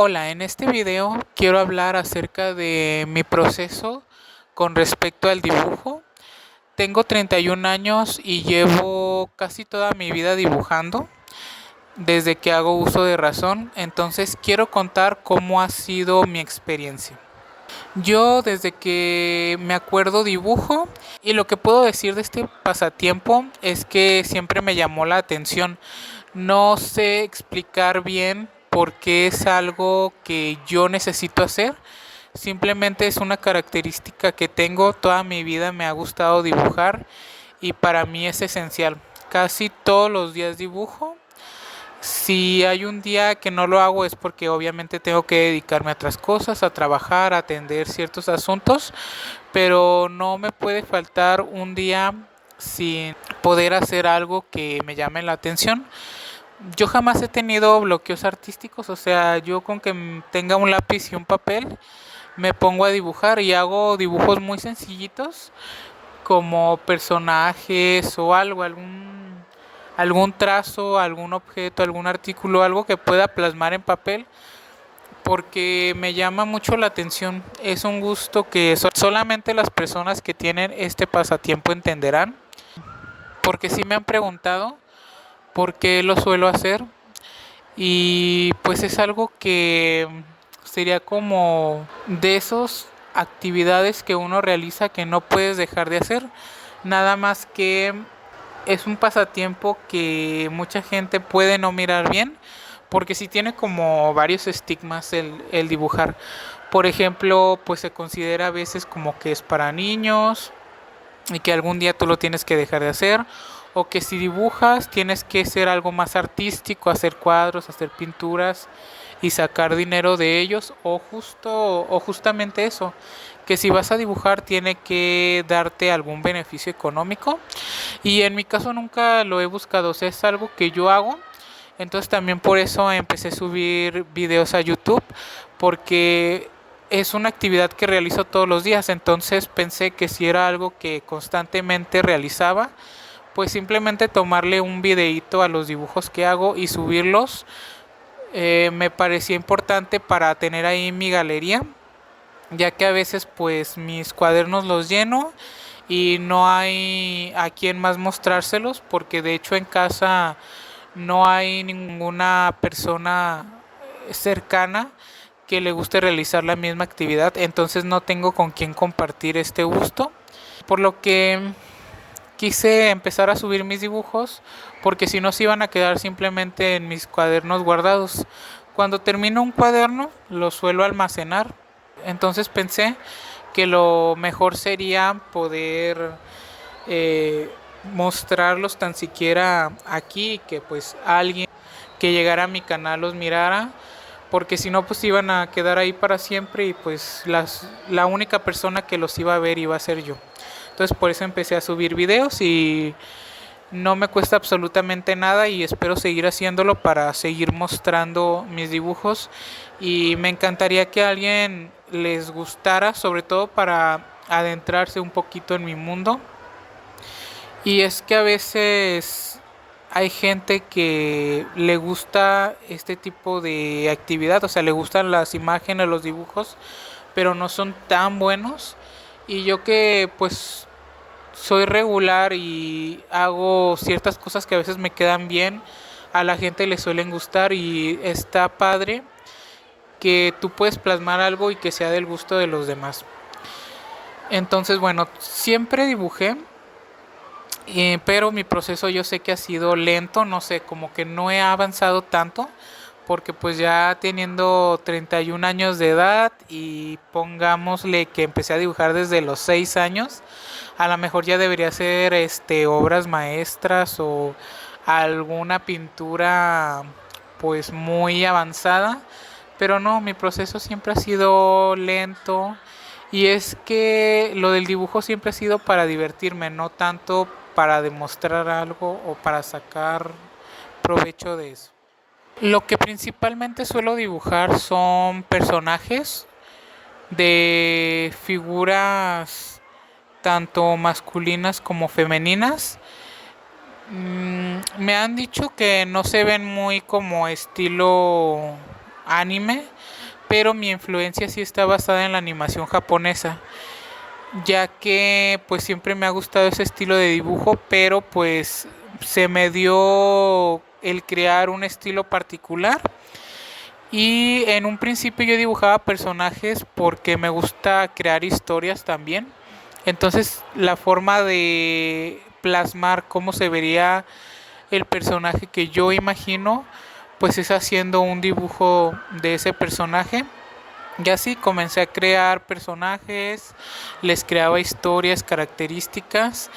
Hola, en este video quiero hablar acerca de mi proceso con respecto al dibujo. Tengo 31 años y llevo casi toda mi vida dibujando desde que hago uso de razón, entonces quiero contar cómo ha sido mi experiencia. Yo desde que me acuerdo dibujo y lo que puedo decir de este pasatiempo es que siempre me llamó la atención. No sé explicar bien por qué es algo que yo necesito hacer. Simplemente es una característica que tengo. Toda mi vida me ha gustado dibujar y para mí es esencial. Casi todos los días dibujo. Si hay un día que no lo hago es porque obviamente tengo que dedicarme a otras cosas, a trabajar, a atender ciertos asuntos, pero no me puede faltar un día sin poder hacer algo que me llame la atención. Yo jamás he tenido bloqueos artísticos, o sea, yo con que tenga un lápiz y un papel me pongo a dibujar y hago dibujos muy sencillitos como personajes o algo, algún trazo, algún objeto, algún artículo, algo que pueda plasmar en papel porque me llama mucho la atención. Es un gusto que solamente las personas que tienen este pasatiempo entenderán, porque sí me han preguntado por qué lo suelo hacer y pues es algo que sería como de esos actividades que uno realiza que no puedes dejar de hacer, nada más que es un pasatiempo que mucha gente puede no mirar bien, porque sí tiene como varios estigmas el dibujar. Por ejemplo, pues se considera a veces como que es para niños y que algún día tú lo tienes que dejar de hacer, o que si dibujas tienes que ser algo más artístico, hacer cuadros, hacer pinturas y sacar dinero de ellos, o justamente eso, que si vas a dibujar tiene que darte algún beneficio económico, y en mi caso nunca lo he buscado, o sea, es algo que yo hago. Entonces también por eso empecé a subir videos a YouTube, porque es una actividad que realizo todos los días. Entonces pensé que si era algo que constantemente realizaba, pues simplemente tomarle un videíto a los dibujos que hago y subirlos. Me parecía importante para tener ahí mi galería, ya que a veces pues mis cuadernos los lleno y no hay a quien más mostrárselos, porque de hecho en casa no hay ninguna persona cercana que le guste realizar la misma actividad, entonces no tengo con quien compartir este gusto, por lo que quise empezar a subir mis dibujos, porque si no se iban a quedar simplemente en mis cuadernos guardados. Cuando termino un cuaderno lo suelo almacenar, entonces pensé que lo mejor sería poder mostrarlos tan siquiera aquí, que pues alguien que llegara a mi canal los mirara, porque si no pues iban a quedar ahí para siempre y pues la única persona que los iba a ver iba a ser yo. Entonces por eso empecé a subir videos y no me cuesta absolutamente nada y espero seguir haciéndolo para seguir mostrando mis dibujos, y me encantaría que a alguien les gustara, sobre todo para adentrarse un poquito en mi mundo. Y es que a veces hay gente que le gusta este tipo de actividad, o sea, le gustan las imágenes, los dibujos, pero no son tan buenos. Y yo que pues soy regular y hago ciertas cosas que a veces me quedan bien, a la gente le suelen gustar y está padre que tú puedes plasmar algo y que sea del gusto de los demás. Entonces, bueno, siempre dibujé, pero mi proceso yo sé que ha sido lento, no sé, como que no he avanzado tanto, porque pues ya teniendo 31 años de edad y pongámosle que empecé a dibujar desde los 6 años, a lo mejor ya debería ser obras maestras o alguna pintura pues muy avanzada, pero no, mi proceso siempre ha sido lento, y es que lo del dibujo siempre ha sido para divertirme, no tanto para demostrar algo o para sacar provecho de eso. Lo que principalmente suelo dibujar son personajes de figuras tanto masculinas como femeninas. Me han dicho que no se ven muy como estilo anime, pero mi influencia sí está basada en la animación japonesa, ya que pues siempre me ha gustado ese estilo de dibujo, pero pues se me dio el crear un estilo particular. Y en un principio yo dibujaba personajes porque me gusta crear historias también. Entonces la forma de plasmar cómo se vería el personaje que yo imagino, pues es haciendo un dibujo de ese personaje. Y así comencé a crear personajes, les creaba historias, características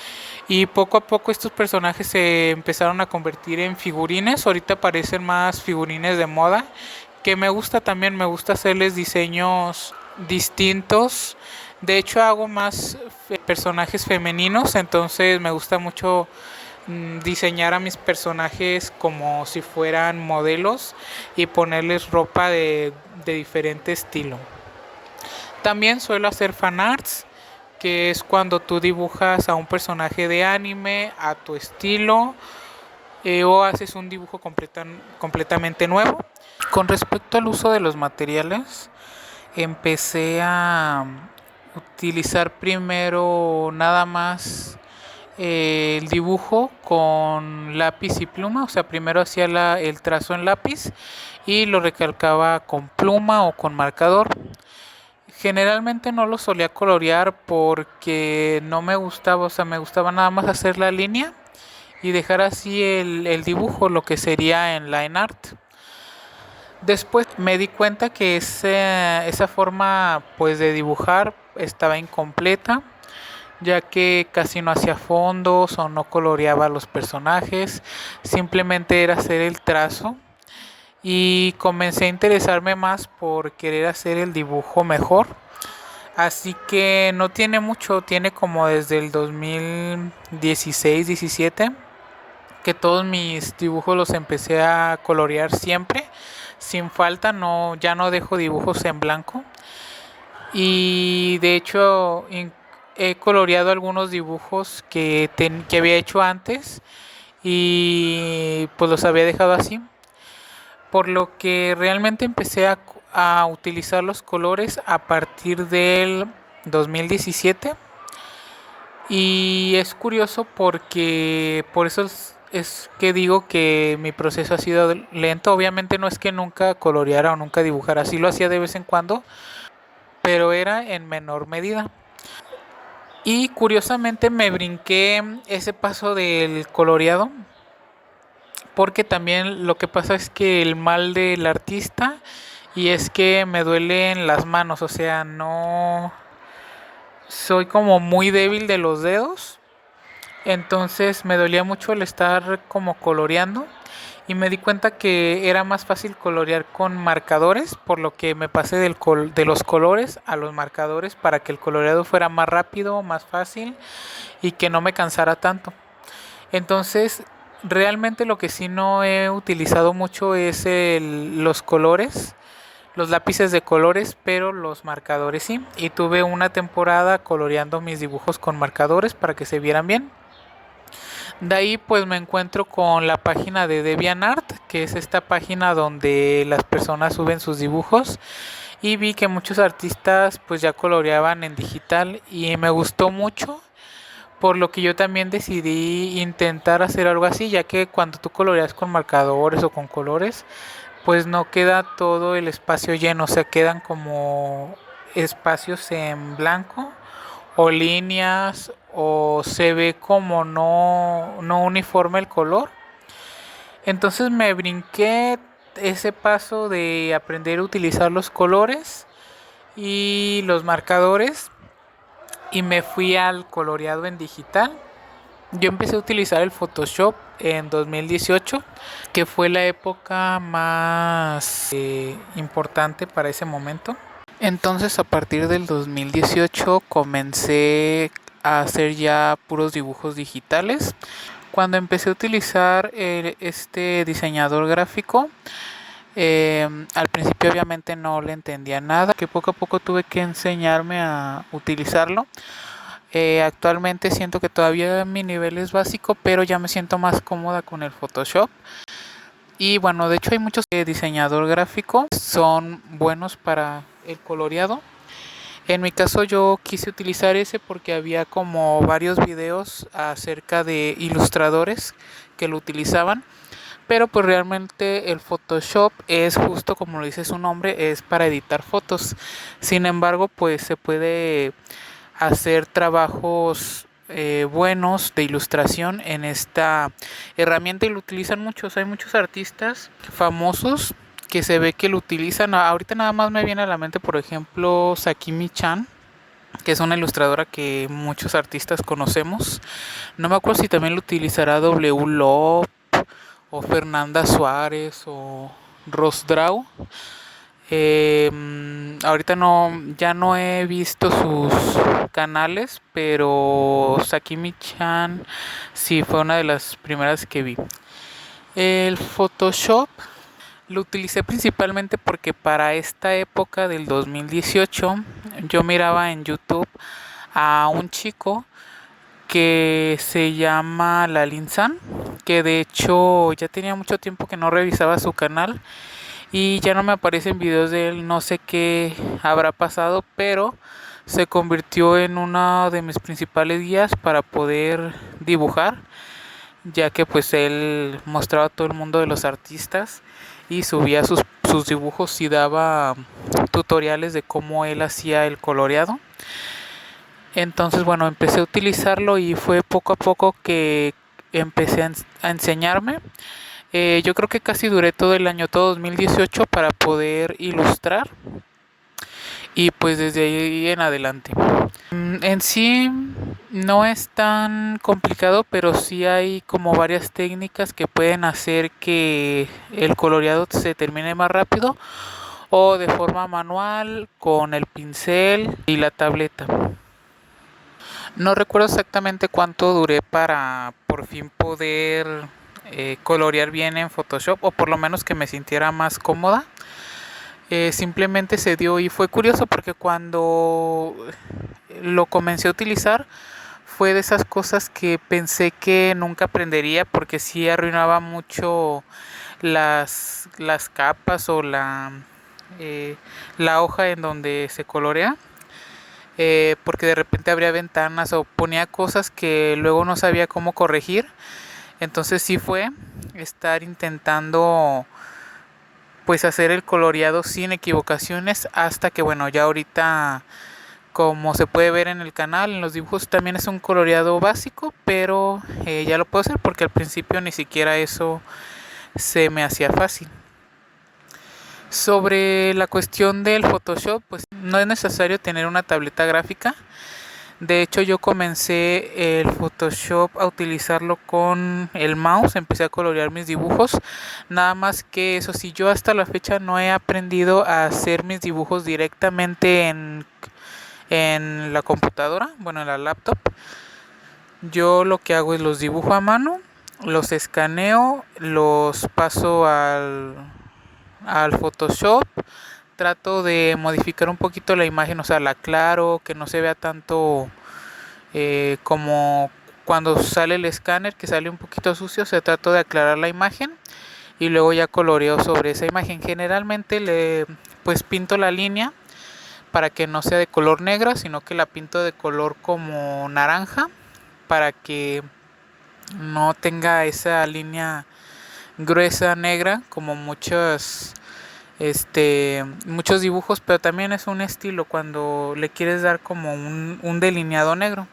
y poco a poco estos personajes se empezaron a convertir en figurines. Ahorita parecen más figurines de moda, que me gusta también, me gusta hacerles diseños distintos. De hecho hago más personajes femeninos, entonces me gusta mucho diseñar a mis personajes como si fueran modelos y ponerles ropa de diferente estilo. También suelo hacer fanarts, que es cuando tú dibujas a un personaje de anime a tu estilo, o haces un dibujo completamente nuevo. Con respecto al uso de los materiales, empecé a utilizar primero nada más el dibujo con lápiz y pluma. O sea, primero hacía el trazo en lápiz y lo recalcaba con pluma o con marcador. Generalmente no lo solía colorear porque no me gustaba, o sea, me gustaba nada más hacer la línea y dejar así el dibujo, lo que sería en line art. Después me di cuenta que esa forma pues de dibujar estaba incompleta, ya que casi no hacía fondos o no coloreaba los personajes, simplemente era hacer el trazo y comencé a interesarme más por querer hacer el dibujo mejor. Así que no tiene mucho, tiene como desde el 2016-17 que todos mis dibujos los empecé a colorear siempre, sin falta, no, ya no dejo dibujos en blanco. Y de hecho he coloreado algunos dibujos que había hecho antes y pues los había dejado así. Por lo que realmente empecé a utilizar los colores a partir del 2017. Y es curioso porque por eso es que digo que mi proceso ha sido lento. Obviamente no es que nunca coloreara o nunca dibujara, sí lo hacía de vez en cuando, pero era en menor medida. Y curiosamente me brinqué ese paso del coloreado, porque también lo que pasa es que el mal del artista y es que me duelen las manos, o sea, no soy como muy débil de los dedos. Entonces me dolía mucho el estar como coloreando y me di cuenta que era más fácil colorear con marcadores, por lo que me pasé de los colores a los marcadores para que el coloreado fuera más rápido, más fácil y que no me cansara tanto. Entonces realmente lo que sí no he utilizado mucho es los colores, los lápices de colores, pero los marcadores sí. Y tuve una temporada coloreando mis dibujos con marcadores para que se vieran bien. De ahí pues me encuentro con la página de DeviantArt, que es esta página donde las personas suben sus dibujos y vi que muchos artistas pues ya coloreaban en digital y me gustó mucho, por lo que yo también decidí intentar hacer algo así, ya que cuando tú coloreas con marcadores o con colores pues no queda todo el espacio lleno, o sea, quedan como espacios en blanco o líneas o se ve como no uniforme el color. Entonces me brinqué ese paso de aprender a utilizar los colores y los marcadores y me fui al coloreado en digital. Yo empecé a utilizar el Photoshop en 2018, que fue la época más importante para ese momento. Entonces a partir del 2018 comencé a hacer ya puros dibujos digitales. Cuando empecé a utilizar este diseñador gráfico, al principio obviamente no le entendía nada, que poco a poco tuve que enseñarme a utilizarlo. Actualmente siento que todavía mi nivel es básico, pero ya me siento más cómoda con el Photoshop. Y bueno, de hecho hay muchos diseñador gráfico, son buenos para el coloreado. En mi caso yo quise utilizar ese porque había como varios videos acerca de ilustradores que lo utilizaban, pero pues realmente el Photoshop es justo como lo dice su nombre, es para editar fotos. Sin embargo, pues se puede hacer trabajos buenos de ilustración en esta herramienta y lo utilizan muchos. Hay muchos artistas famosos que se ve que lo utilizan. Ahorita nada más me viene a la mente, por ejemplo, Sakimi Chan, que es una ilustradora que muchos artistas conocemos. No me acuerdo si también lo utilizará W. Love o Fernanda Suárez o Rosdraw. Ahorita no, ya no he visto sus canales, pero Sakimi-chan sí fue una de las primeras que vi. El Photoshop lo utilicé principalmente porque para esta época del 2018 yo miraba en YouTube a un chico que se llama Lalin-san, que de hecho ya tenía mucho tiempo que no revisaba su canal y ya no me aparecen videos de él, no sé qué habrá pasado, pero se convirtió en una de mis principales guías para poder dibujar, ya que pues él mostraba a todo el mundo de los artistas y subía sus dibujos y daba tutoriales de cómo él hacía el coloreado. Entonces, bueno, empecé a utilizarlo y fue poco a poco que empecé a enseñarme. Yo creo que casi duré todo el año, todo 2018, para poder ilustrar y pues desde ahí en adelante. En sí no es tan complicado, pero sí hay como varias técnicas que pueden hacer que el coloreado se termine más rápido o de forma manual con el pincel y la tableta. No recuerdo exactamente cuánto duré para por fin poder colorear bien en Photoshop o por lo menos que me sintiera más cómoda. Simplemente se dio y fue curioso porque cuando lo comencé a utilizar fue de esas cosas que pensé que nunca aprendería porque sí arruinaba mucho las capas o la hoja en donde se colorea. Porque de repente abría ventanas o ponía cosas que luego no sabía cómo corregir. Entonces sí fue estar intentando pues hacer el coloreado sin equivocaciones hasta que bueno, ya ahorita como se puede ver en el canal, en los dibujos también es un coloreado básico, pero ya lo puedo hacer porque al principio ni siquiera eso se me hacía fácil. Sobre la cuestión del Photoshop, pues no es necesario tener una tableta gráfica. De hecho, yo comencé el Photoshop a utilizarlo con el mouse, empecé a colorear mis dibujos. Nada más que eso sí, yo hasta la fecha no he aprendido a hacer mis dibujos directamente en la computadora, bueno, en la laptop. Yo lo que hago es los dibujo a mano, los escaneo, los paso al Photoshop, trato de modificar un poquito la imagen, o sea, la aclaro, que no se vea tanto como cuando sale el escáner, que sale un poquito sucio, se trato de aclarar la imagen y luego ya coloreo sobre esa imagen. Generalmente le pues pinto la línea para que no sea de color negra, sino que la pinto de color como naranja para que no tenga esa línea gruesa negra como muchos dibujos, pero también es un estilo cuando le quieres dar como un delineado negro.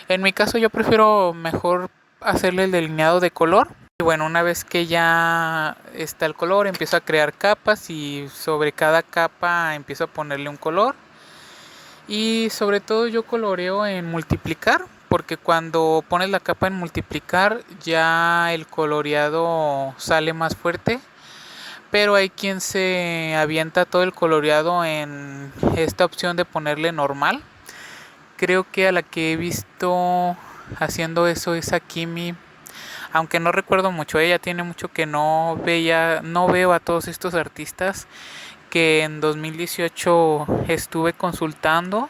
En mi caso yo prefiero mejor hacerle el delineado de color. Y bueno, una vez que ya está el color, empiezo a crear capas y sobre cada capa empiezo a ponerle un color. Y sobre todo yo coloreo en multiplicar, porque cuando pones la capa en multiplicar ya el coloreado sale más fuerte. Pero hay quien se avienta todo el coloreado en esta opción de ponerle normal. Creo que a la que he visto haciendo eso es a Kimi, aunque no recuerdo mucho, ella tiene mucho que no veo a todos estos artistas que en 2018 estuve consultando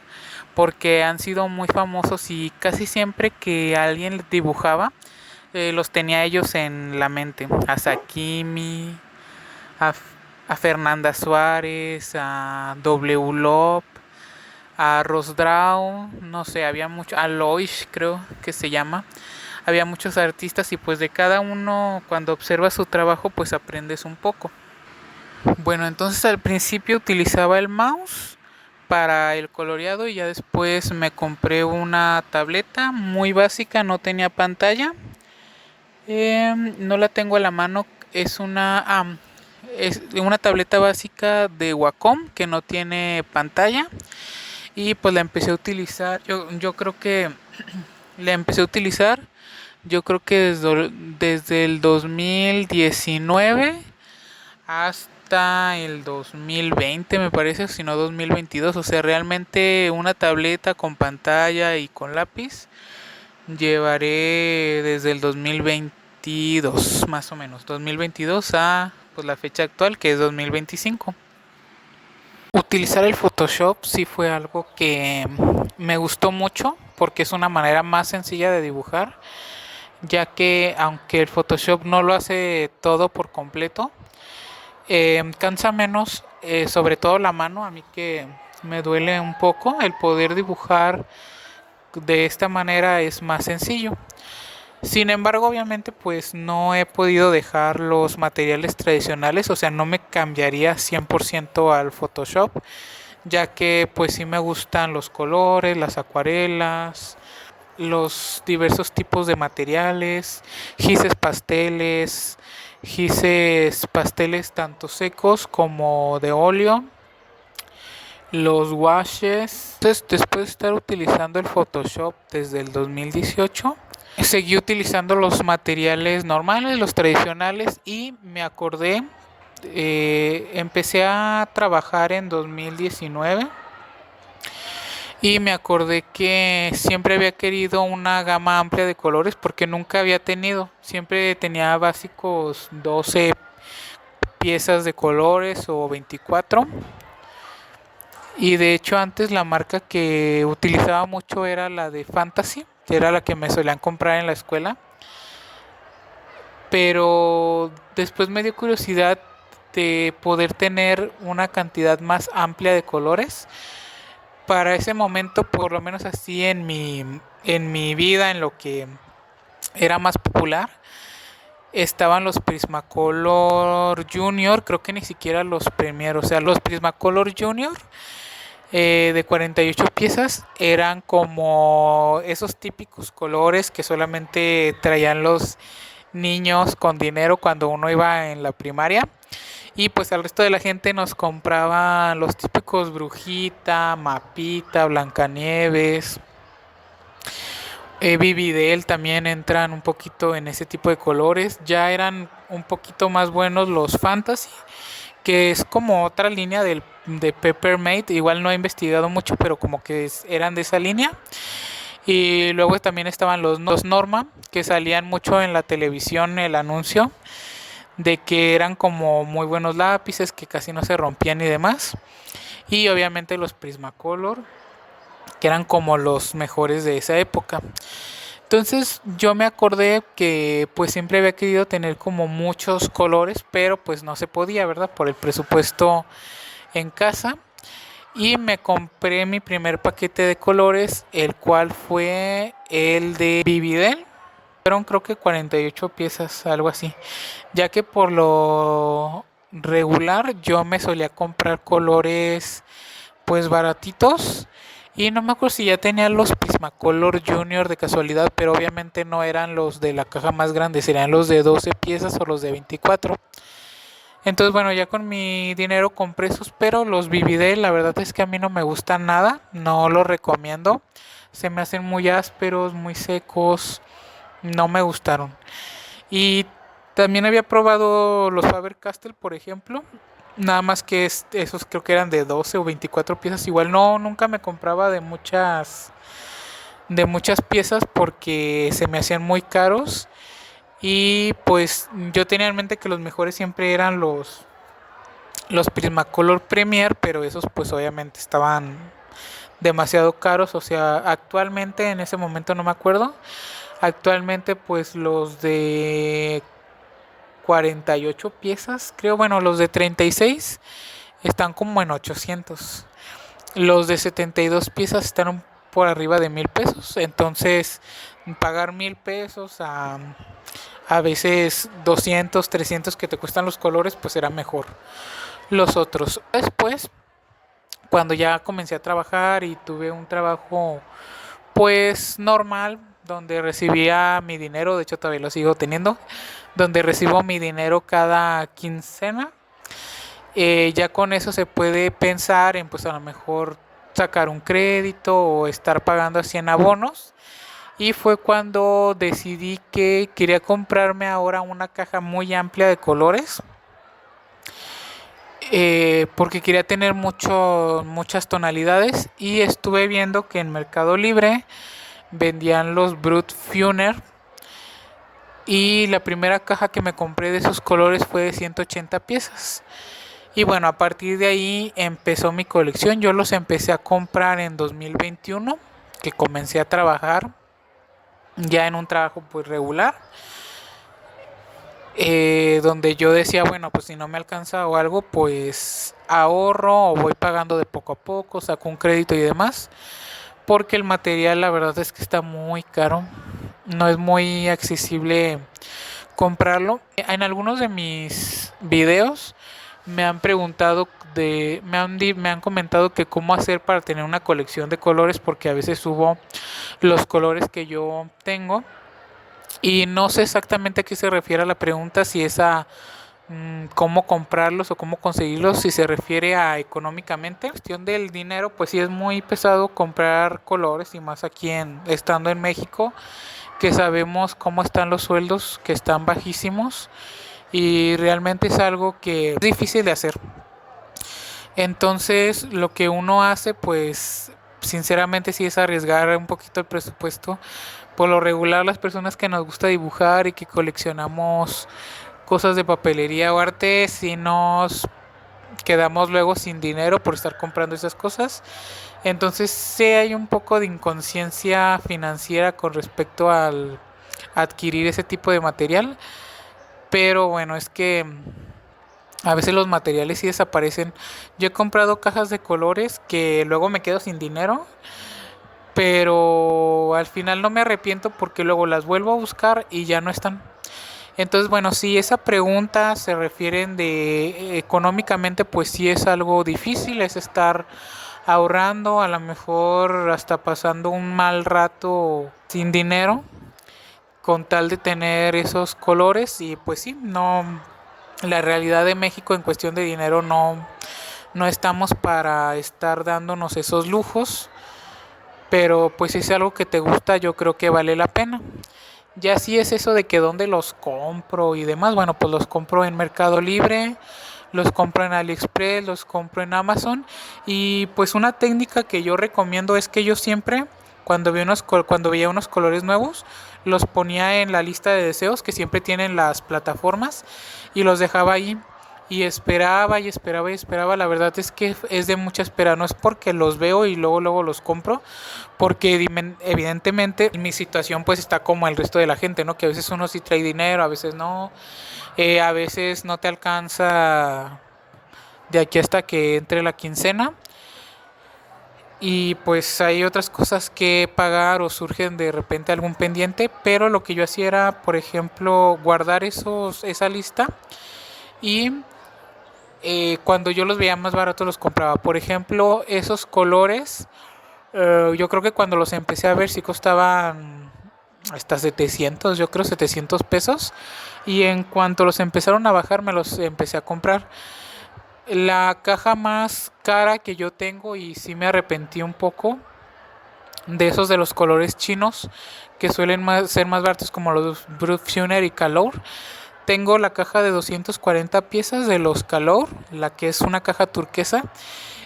porque han sido muy famosos y casi siempre que alguien dibujaba los tenía ellos en la mente. A Sakimi, a, a Fernanda Suárez, a W. Love, a Rosdraw, no sé, había mucho, a Loish creo que se llama. Había muchos artistas y pues de cada uno cuando observas su trabajo pues aprendes un poco. Bueno, entonces al principio utilizaba el mouse para el coloreado y ya después me compré una tableta muy básica, no tenía pantalla. No la tengo a la mano, es una tableta básica de Wacom que no tiene pantalla y pues la empecé a utilizar. Yo creo que la empecé a utilizar, yo creo que desde el 2019 hasta el 2020 me parece, si no 2022. O sea, realmente una tableta con pantalla y con lápiz llevaré desde el 2022, más o menos, 2022 a pues la fecha actual que es 2025. Utilizar el Photoshop sí fue algo que me gustó mucho porque es una manera más sencilla de dibujar, ya que aunque el Photoshop no lo hace todo por completo, cansa menos, sobre todo la mano. A mí que me duele un poco el poder dibujar de esta manera es más sencillo. Sin embargo, obviamente, pues no he podido dejar los materiales tradicionales, o sea, no me cambiaría 100% al Photoshop, ya que pues sí me gustan los colores, las acuarelas, los diversos tipos de materiales, gises pasteles tanto secos como de óleo, los washes. Entonces, después de estar utilizando el Photoshop desde el 2018, seguí utilizando los materiales normales, los tradicionales, y me acordé, empecé a trabajar en 2019 y me acordé que siempre había querido una gama amplia de colores porque nunca había tenido, siempre tenía básicos 12 piezas de colores o 24. Y de hecho antes la marca que utilizaba mucho era la de Fantasy, que era la que me solían comprar en la escuela. Pero después me dio curiosidad de poder tener una cantidad más amplia de colores. Para ese momento, por lo menos así en mi vida, en lo que era más popular, estaban los Prismacolor Junior, creo que ni siquiera los Premier, o sea, los Prismacolor Junior de 48 piezas eran como esos típicos colores que solamente traían los niños con dinero cuando uno iba en la primaria. Y pues al resto de la gente nos compraba los típicos Brujita, Mapita, Blancanieves, Vividel también entran un poquito en ese tipo de colores. Ya eran un poquito más buenos los Fantasy, que es como otra línea de Peppermate. Igual no he investigado mucho, pero como que eran de esa línea. Y luego también estaban los Norma, que salían mucho en la televisión el anuncio de que eran como muy buenos lápices, que casi no se rompían y demás. Y obviamente los Prismacolor, que eran como los mejores de esa época. Entonces yo me acordé que pues siempre había querido tener como muchos colores, pero pues no se podía, ¿verdad? Por el presupuesto en casa. Y me compré mi primer paquete de colores, el cual fue el de Vividel. Fueron creo que 48 piezas, algo así. Ya que por lo regular yo me solía comprar colores pues baratitos. Y no me acuerdo si ya tenía los Prismacolor Junior de casualidad, pero obviamente no eran los de la caja más grande, serían los de 12 piezas o los de 24. Entonces, bueno, ya con mi dinero compré esos, pero los Vividel, la verdad es que a mí no me gustan nada, no los recomiendo. Se me hacen muy ásperos, muy secos, no me gustaron. Y también había probado los Faber-Castell, por ejemplo. Nada más que esos creo que eran de 12 o 24 piezas. Igual no, nunca me compraba de muchas piezas porque se me hacían muy caros. Y pues yo tenía en mente que los mejores siempre eran los Prismacolor Premier, pero esos pues obviamente estaban demasiado caros. O sea, actualmente en ese momento no me acuerdo. Actualmente pues los de 48 piezas, creo. Bueno, los de 36 están como en 800. Los de 72 piezas están por arriba de 1000 pesos. Entonces, pagar 1000 pesos a veces 200, 300 que te cuestan los colores, pues era mejor los otros. Después, cuando ya comencé a trabajar y tuve un trabajo pues normal, donde recibía mi dinero, de hecho todavía lo sigo teniendo, donde recibo mi dinero cada quincena, ya con eso se puede pensar en pues a lo mejor sacar un crédito o estar pagando así en abonos. Y fue cuando decidí que quería comprarme ahora una caja muy amplia de colores, porque quería tener muchas tonalidades, y estuve viendo que en Mercado Libre vendían los Brut Funer, y la primera caja que me compré de esos colores fue de 180 piezas. Y bueno, a partir de ahí empezó mi colección. Yo los empecé a comprar en 2021, que comencé a trabajar ya en un trabajo pues regular, donde yo decía, bueno, pues si no me alcanza o algo, pues ahorro o voy pagando de poco a poco, saco un crédito y demás, porque el material la verdad es que está muy caro, no es muy accesible comprarlo. En algunos de mis videos me han preguntado me han comentado que cómo hacer para tener una colección de colores, porque a veces subo los colores que yo tengo y no sé exactamente a qué se refiere a la pregunta, si es a cómo comprarlos o cómo conseguirlos, si se refiere a económicamente. La cuestión del dinero, pues sí es muy pesado comprar colores, y más aquí estando en México, que sabemos cómo están los sueldos, que están bajísimos, y realmente es algo que es difícil de hacer. Entonces lo que uno hace, pues sinceramente sí es arriesgar un poquito el presupuesto. Por lo regular, las personas que nos gusta dibujar y que coleccionamos cosas de papelería o arte, si nos quedamos luego sin dinero por estar comprando esas cosas. Entonces sí hay un poco de inconsciencia financiera con respecto al adquirir ese tipo de material. Pero bueno, es que a veces los materiales sí desaparecen. Yo he comprado cajas de colores que luego me quedo sin dinero, pero al final no me arrepiento porque luego las vuelvo a buscar y ya no están. Entonces, bueno, si esa pregunta se refieren de económicamente, pues sí es algo difícil, es estar ahorrando, a lo mejor hasta pasando un mal rato sin dinero, con tal de tener esos colores. Y pues sí, no, la realidad de México en cuestión de dinero no estamos para estar dándonos esos lujos, pero pues si es algo que te gusta, yo creo que vale la pena. Ya si es eso de que dónde los compro y demás, bueno, pues los compro en Mercado Libre, los compro en AliExpress, los compro en Amazon. Y pues una técnica que yo recomiendo es que yo siempre, cuando veía unos colores nuevos, los ponía en la lista de deseos que siempre tienen las plataformas, y los dejaba ahí. Y esperaba y esperaba y esperaba. La verdad es que es de mucha espera. No es porque los veo y luego los compro, porque evidentemente mi situación pues está como el resto de la gente, ¿no? Que a veces uno sí trae dinero, a veces no. A veces no te alcanza de aquí hasta que entre la quincena. Y pues hay otras cosas que pagar o surgen de repente algún pendiente. Pero lo que yo hacía era, por ejemplo, guardar esa lista, y cuando yo los veía más baratos los compraba. Por ejemplo, esos colores, yo creo que cuando los empecé a ver sí costaban hasta 700, yo creo 700 pesos. Y en cuanto los empezaron a bajar, me los empecé a comprar. La caja más cara que yo tengo, y sí me arrepentí un poco, de esos de los colores chinos, que suelen ser más baratos, como los Brut Funer y Color. Tengo la caja de 240 piezas de los Color, la que es una caja turquesa,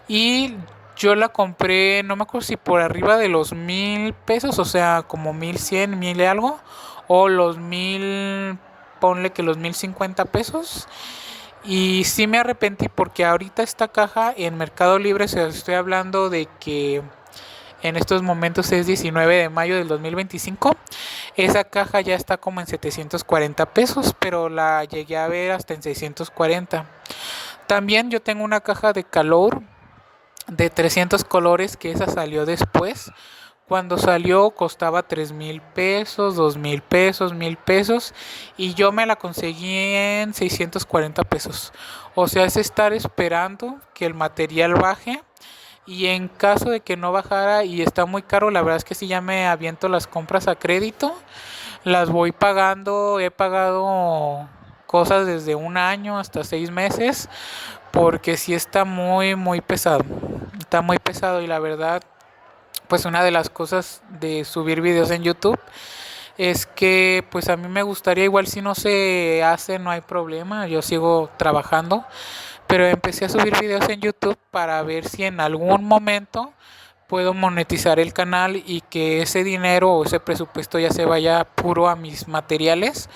y yo la compré, no me acuerdo si por arriba de los 1000 pesos, o sea, como 1100, 1000 y algo, o los 1000, ponle que los 1050 pesos. Y sí me arrepentí porque ahorita esta caja en Mercado Libre, se estoy hablando de que En estos momentos es 19 de mayo del 2025. Esa caja ya está como en 740 pesos, pero la llegué a ver hasta en 640. También yo tengo una caja de calor de 300 colores, que esa salió después. Cuando salió costaba 3,000 pesos, 2,000 pesos, 1,000 pesos, y yo me la conseguí en 640 pesos. O sea, es estar esperando que el material baje, y en caso de que no bajara y está muy caro, la verdad es que sí, ya me aviento las compras a crédito, las voy pagando. He pagado cosas desde un año hasta 6 meses, porque sí está muy muy pesado. Está muy pesado, y la verdad, pues una de las cosas de subir videos en YouTube es que pues a mí me gustaría, igual si no se hace no hay problema, yo sigo trabajando, pero empecé a subir videos en YouTube para ver si en algún momento puedo monetizar el canal, y que ese dinero o ese presupuesto ya se vaya puro a mis materiales,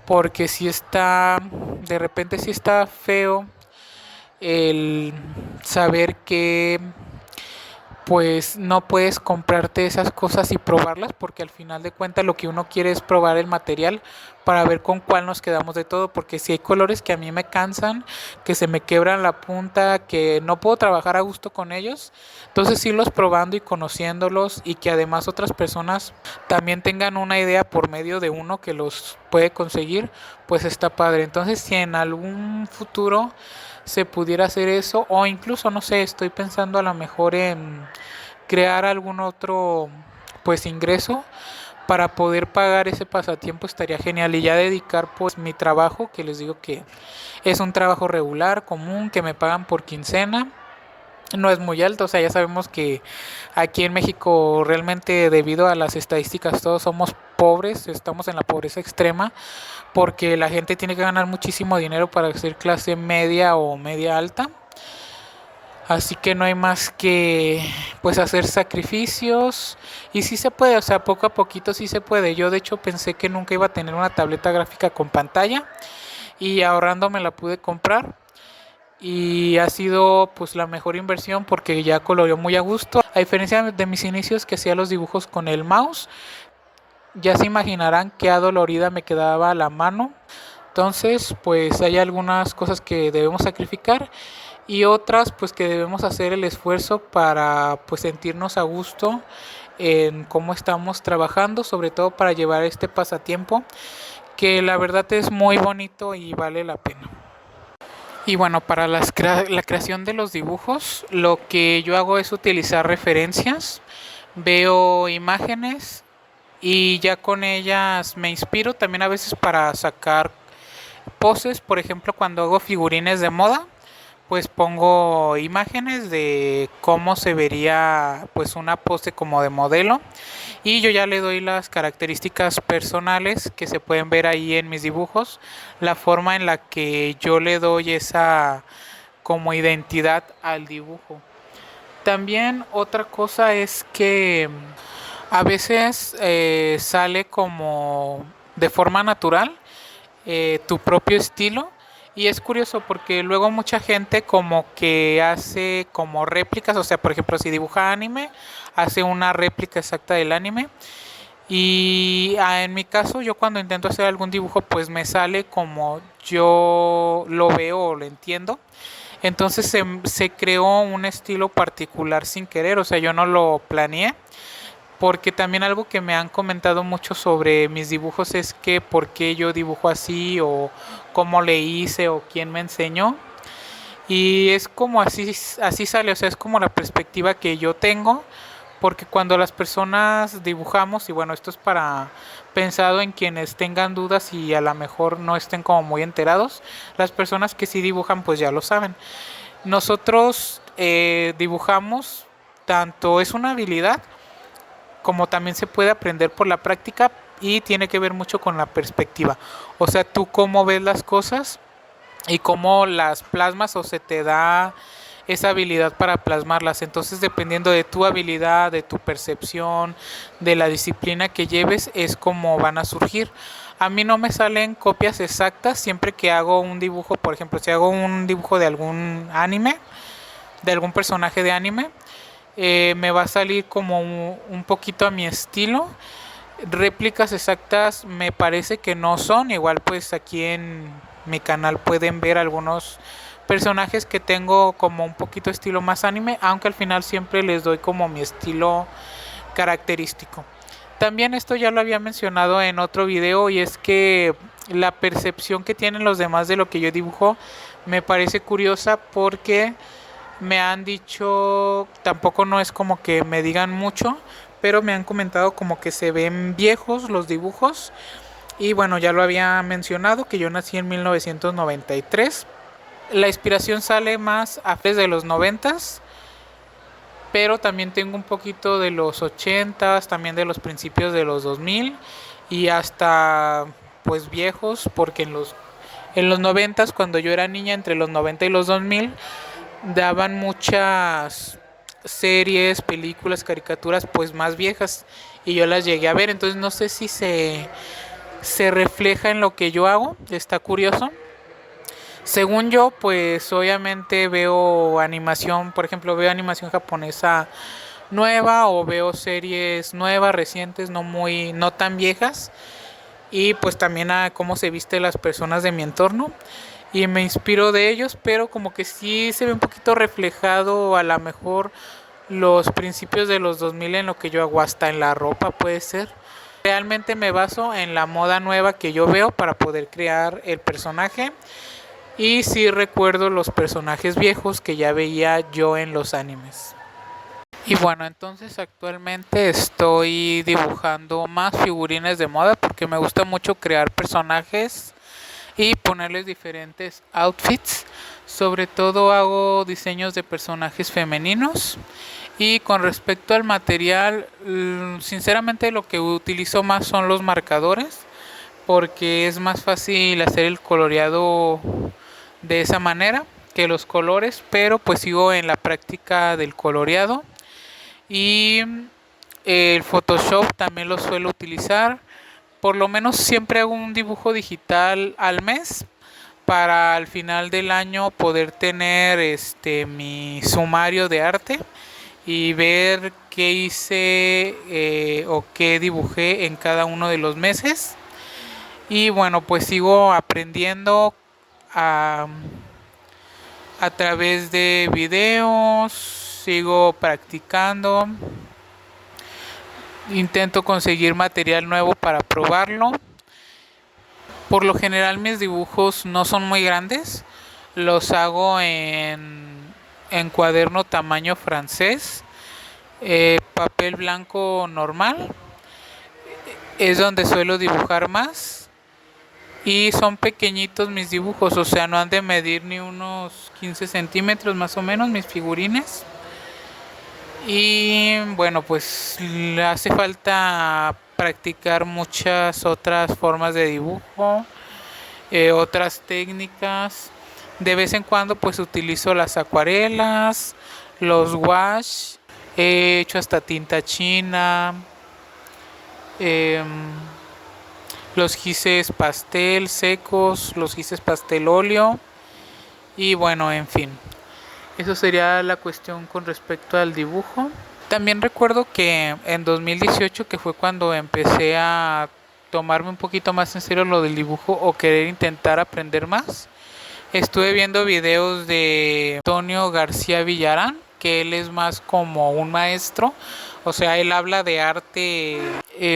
porque si está, de repente si está feo el saber que pues no puedes comprarte esas cosas y probarlas, porque al final de cuentas lo que uno quiere es probar el material para ver con cuál nos quedamos de todo, porque si hay colores que a mí me cansan, que se me quebran la punta, que no puedo trabajar a gusto con ellos, entonces irlos probando y conociéndolos, y que además otras personas también tengan una idea por medio de uno que los puede conseguir, pues está padre. Entonces si en algún futuro se pudiera hacer eso, o incluso no sé, estoy pensando a lo mejor en crear algún otro pues ingreso para poder pagar ese pasatiempo, estaría genial, y ya dedicar pues mi trabajo, que les digo que es un trabajo regular, común, que me pagan por quincena. No es muy alto, o sea, ya sabemos que aquí en México realmente, debido a las estadísticas, todos somos pobres, estamos en la pobreza extrema, porque la gente tiene que ganar muchísimo dinero para ser clase media o media alta. Así que no hay más que pues hacer sacrificios, y sí se puede, o sea, poco a poquito sí se puede. Yo de hecho pensé que nunca iba a tener una tableta gráfica con pantalla, y ahorrando me la pude comprar, y ha sido pues la mejor inversión, porque ya coloreó muy a gusto. A diferencia de mis inicios, que hacía los dibujos con el mouse, ya se imaginarán qué adolorida me quedaba la mano. Entonces pues hay algunas cosas que debemos sacrificar, y otras pues que debemos hacer el esfuerzo para pues sentirnos a gusto en cómo estamos trabajando, sobre todo para llevar este pasatiempo, que la verdad es muy bonito y vale la pena. Y bueno, para la creación de los dibujos, lo que yo hago es utilizar referencias, veo imágenes y ya con ellas me inspiro, también a veces para sacar poses. Por ejemplo, cuando hago figurines de moda, pues pongo imágenes de cómo se vería pues una pose como de modelo, y yo ya le doy las características personales que se pueden ver ahí en mis dibujos, la forma en la que yo le doy esa como identidad al dibujo. También otra cosa es que a veces sale como de forma natural tu propio estilo, y es curioso porque luego mucha gente como que hace como réplicas, o sea, por ejemplo, si dibuja anime, hace una réplica exacta del anime. Y en mi caso, yo cuando intento hacer algún dibujo, pues me sale como yo lo veo o lo entiendo. Entonces se creó un estilo particular sin querer, o sea, yo no lo planeé, porque también algo que me han comentado mucho sobre mis dibujos es que por qué yo dibujo así, o cómo le hice, o quién me enseñó. Y es como así, así sale, o sea, es como la perspectiva que yo tengo, porque cuando las personas dibujamos, y bueno, esto es para pensado en quienes tengan dudas y a lo mejor no estén como muy enterados, las personas que sí dibujan pues ya lo saben. Nosotros dibujamos, tanto es una habilidad como también se puede aprender por la práctica, y tiene que ver mucho con la perspectiva. O sea, tú cómo ves las cosas y cómo las plasmas, o se te da esa habilidad para plasmarlas. Entonces, dependiendo de tu habilidad, de tu percepción, de la disciplina que lleves, es como van a surgir. A mí no me salen copias exactas siempre que hago un dibujo. Por ejemplo, si hago un dibujo de algún anime, de algún personaje de anime, Me va a salir como un poquito a mi estilo. Réplicas exactas me parece que no son. Igual pues aquí en mi canal pueden ver algunos personajes que tengo como un poquito estilo más anime, aunque al final siempre les doy como mi estilo característico. También esto ya lo había mencionado en otro video, y es que la percepción que tienen los demás de lo que yo dibujo me parece curiosa, porque me han dicho, tampoco no es como que me digan mucho, pero me han comentado como que se ven viejos los dibujos. Y bueno, ya lo había mencionado que yo nací en 1993. La inspiración sale más a fines de los 90s, pero también tengo un poquito de los 80s, también de los principios de los 2000 y hasta pues viejos, porque en los 90s, cuando yo era niña, entre los 90 y los 2000, daban muchas series, películas, caricaturas pues más viejas, y yo las llegué a ver. Entonces no sé si se refleja en lo que yo hago, está curioso. Según yo, pues obviamente veo animación, por ejemplo, veo animación japonesa nueva, o veo series nuevas, recientes, no tan viejas, y pues también a cómo se visten las personas de mi entorno, y me inspiro de ellos, pero como que sí se ve un poquito reflejado a lo mejor los principios de los 2000 en lo que yo hago, hasta en la ropa puede ser. Realmente me baso en la moda nueva que yo veo para poder crear el personaje, y sí recuerdo los personajes viejos que ya veía yo en los animes. Y bueno, entonces actualmente estoy dibujando más figurines de moda, porque me gusta mucho crear personajes y ponerles diferentes outfits. Sobre todo hago diseños de personajes femeninos. Y con respecto al material, sinceramente lo que utilizo más son los marcadores, porque es más fácil hacer el coloreado de esa manera que los colores, pero pues sigo en la práctica del coloreado. Y el Photoshop también lo suelo utilizar. Por lo menos siempre hago un dibujo digital al mes, para al final del año poder tener mi sumario de arte y ver qué hice, o qué dibujé en cada uno de los meses. Y bueno, pues sigo aprendiendo a, a través de videos, sigo practicando, intento conseguir material nuevo para probarlo. Por lo general mis dibujos no son muy grandes, los hago en cuaderno tamaño francés, papel blanco normal, es donde suelo dibujar más. Y son pequeñitos mis dibujos, o sea, no han de medir ni unos 15 centímetros más o menos mis figurines. Y bueno, pues le hace falta practicar muchas otras formas de dibujo, otras técnicas. De vez en cuando pues utilizo las acuarelas, los wash, he hecho hasta tinta china, em, los gises pastel secos, los gises pastel óleo, y bueno, en fin. Eso sería la cuestión con respecto al dibujo. También recuerdo que en 2018, que fue cuando empecé a tomarme un poquito más en serio lo del dibujo, o querer intentar aprender más, estuve viendo videos de Antonio García Villarán, que él es más como un maestro, o sea, él habla de arte,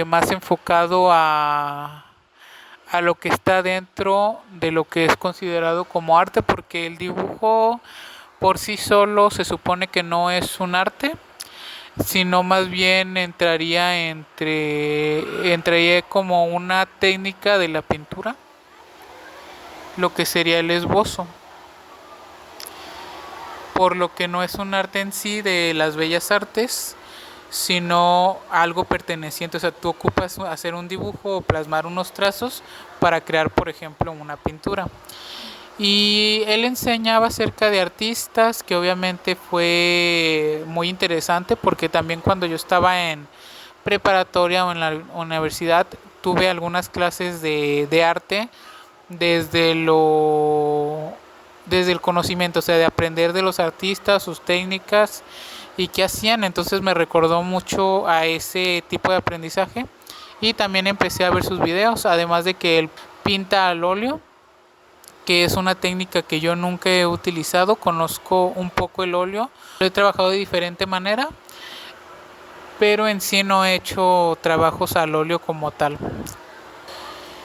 más enfocado a lo que está dentro de lo que es considerado como arte, porque el dibujo por sí solo se supone que no es un arte, sino más bien entraría como una técnica de la pintura, lo que sería el esbozo, por lo que no es un arte en sí de las bellas artes, sino algo perteneciente. O sea, tú ocupas hacer un dibujo o plasmar unos trazos para crear, por ejemplo, una pintura. Y él enseñaba acerca de artistas, que obviamente fue muy interesante, porque también cuando yo estaba en preparatoria o en la universidad tuve algunas clases de arte, desde desde el conocimiento, o sea, de aprender de los artistas, sus técnicas, y qué hacían. Entonces me recordó mucho a ese tipo de aprendizaje y también empecé a ver sus videos, además de que él pinta al óleo, que es una técnica que yo nunca he utilizado. Conozco un poco el óleo, lo he trabajado de diferente manera, pero en sí no he hecho trabajos al óleo como tal.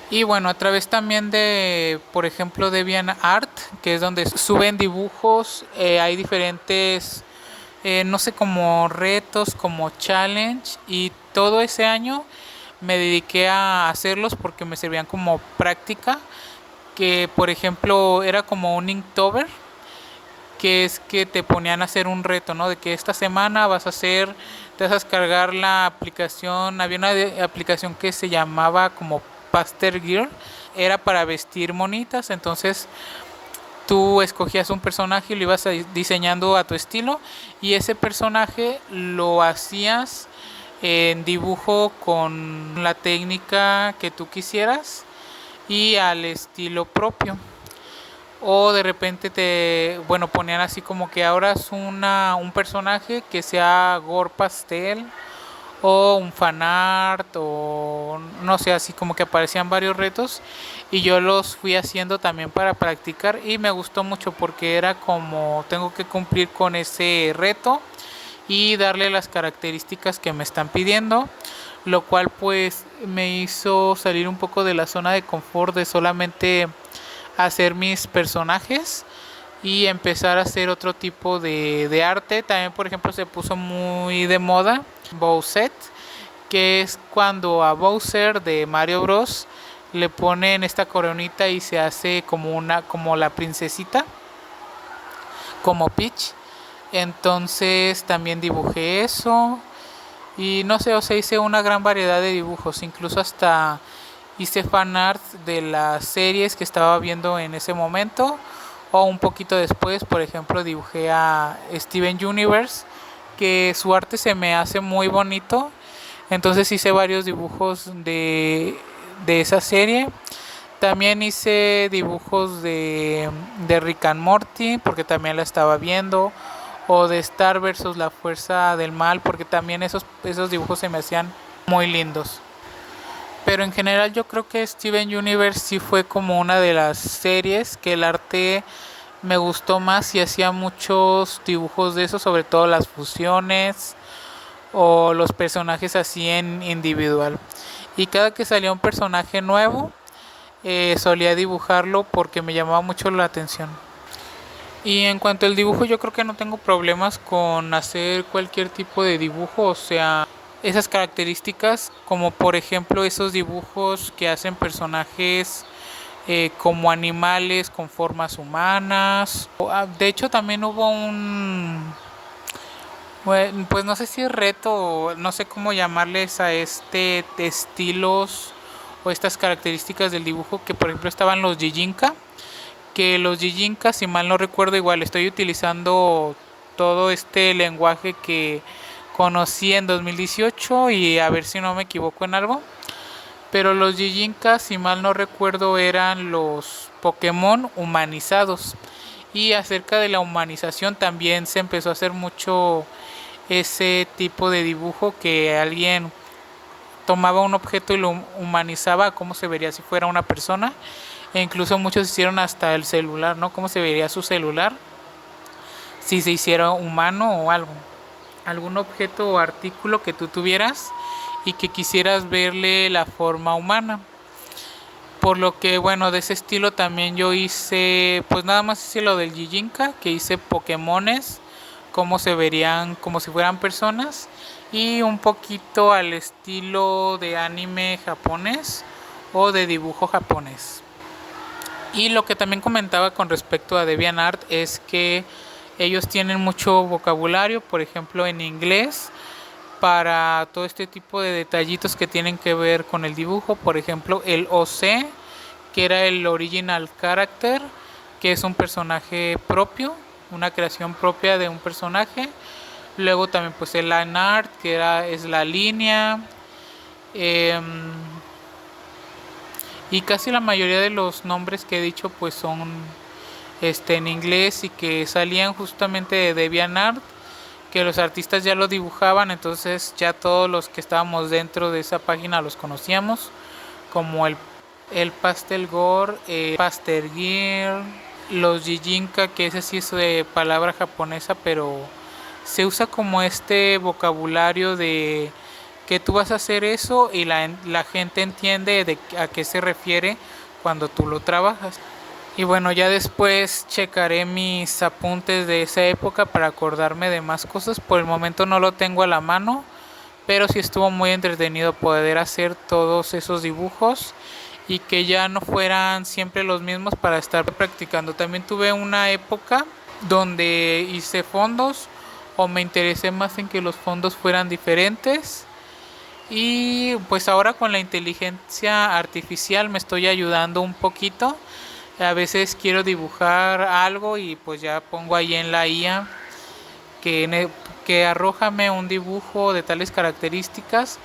Y bueno, a través también de, por ejemplo, DeviantArt, que es donde suben dibujos, hay diferentes, no sé, como retos, como challenge, y todo ese año me dediqué a hacerlos porque me servían como práctica, que por ejemplo era como un Inktober, que es que te ponían a hacer un reto, ¿no? De que esta semana vas a hacer, te vas a descargar la aplicación, había una aplicación que se llamaba como Paster Gear, era para vestir monitas. Entonces tú escogías un personaje y lo ibas diseñando a tu estilo, y ese personaje lo hacías en dibujo con la técnica que tú quisieras y al estilo propio. O de repente bueno, ponían así como que ahora es un personaje que sea gore pastel o un fanart, o no sé, así como que aparecían varios retos y yo los fui haciendo también para practicar, y me gustó mucho porque era como tengo que cumplir con ese reto y darle las características que me están pidiendo, lo cual pues me hizo salir un poco de la zona de confort de solamente hacer mis personajes y empezar a hacer otro tipo de arte. También, por ejemplo, se puso muy de moda Bowser, que es cuando a Bowser de Mario Bros le ponen esta coronita y se hace como la princesita, como Peach. Entonces también dibujé eso y no sé, o sea, hice una gran variedad de dibujos, incluso hasta hice fanart de las series que estaba viendo en ese momento, o un poquito después. Por ejemplo, dibujé a Steven Universe, que su arte se me hace muy bonito, entonces hice varios dibujos de esa serie. También hice dibujos de Rick and Morty, porque también la estaba viendo, o de Star versus la Fuerza del Mal, porque también esos dibujos se me hacían muy lindos. Pero en general yo creo que Steven Universe sí fue como una de las series que el arte me gustó más, y hacía muchos dibujos de eso, sobre todo las fusiones o los personajes así en individual. Y cada que salía un personaje nuevo, solía dibujarlo porque me llamaba mucho la atención. Y en cuanto al dibujo, yo creo que no tengo problemas con hacer cualquier tipo de dibujo, o sea, esas características, como por ejemplo esos dibujos que hacen personajes como animales con formas humanas. De hecho, también hubo pues no sé si reto, no sé cómo llamarles a este estilos o estas características del dibujo, que por ejemplo estaban los Jijinka, que los Jijinka, si mal no recuerdo, igual estoy utilizando todo este lenguaje que conocí en 2018, y a ver si no me equivoco en algo. Pero los Jijinka, si mal no recuerdo, eran los Pokémon humanizados. Y acerca de la humanización también se empezó a hacer mucho ese tipo de dibujo, que alguien tomaba un objeto y lo humanizaba, cómo se vería si fuera una persona. E incluso muchos hicieron hasta el celular, ¿no? Cómo se vería su celular si se hiciera humano, o algún objeto o artículo que tú tuvieras y que quisieras verle la forma humana. Por lo que bueno, de ese estilo también yo hice, pues nada más hice lo del Jijinka, que hice Pokémones, cómo se verían como si fueran personas, y un poquito al estilo de anime japonés o de dibujo japonés. Y lo que también comentaba con respecto a DeviantArt es que ellos tienen mucho vocabulario, por ejemplo en inglés, para todo este tipo de detallitos que tienen que ver con el dibujo. Por ejemplo, el OC, que era el Original Character, que es un personaje propio, una creación propia de un personaje. Luego también pues el line art, es la línea. Y casi la mayoría de los nombres que he dicho pues son en inglés y que salían justamente de DeviantArt. que los artistas ya lo dibujaban, entonces ya todos los que estábamos dentro de esa página los conocíamos, como el Pastel Gore, Pastel Gear, los Jijinka, que ese sí es de palabra japonesa, pero se usa como este vocabulario de que tú vas a hacer eso y la gente entiende a qué se refiere cuando tú lo trabajas. Y bueno, ya después checaré mis apuntes de esa época para acordarme de más cosas. Por el momento no lo tengo a la mano, pero sí estuvo muy entretenido poder hacer todos esos dibujos y que ya no fueran siempre los mismos para estar practicando. También tuve una época donde hice fondos o me interesé más en que los fondos fueran diferentes. Y pues ahora con la inteligencia artificial me estoy ayudando un poquito. A veces quiero dibujar algo y pues ya pongo ahí en la IA que arrójame un dibujo de tales características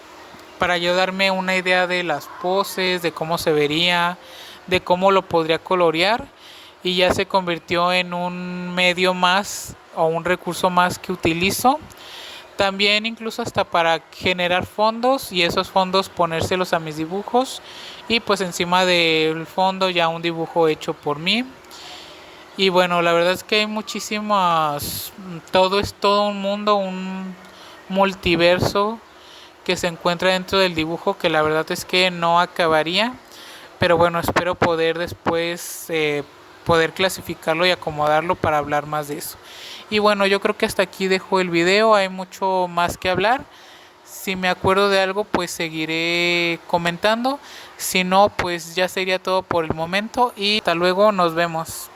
para ayudarme una idea de las poses, de cómo se vería, de cómo lo podría colorear, y ya se convirtió en un medio más o un recurso más que utilizo. También incluso hasta para generar fondos y esos fondos ponérselos a mis dibujos y pues encima del fondo ya un dibujo hecho por mí. Y bueno, la verdad es que hay muchísimas, todo es todo un mundo, un multiverso que se encuentra dentro del dibujo que la verdad es que no acabaría, pero bueno, espero poder después poder clasificarlo y acomodarlo para hablar más de eso. Y bueno, yo creo que hasta aquí dejo el video, hay mucho más que hablar. Si me acuerdo de algo, pues seguiré comentando. Si no, pues ya sería todo por el momento y hasta luego, nos vemos.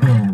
Hmm.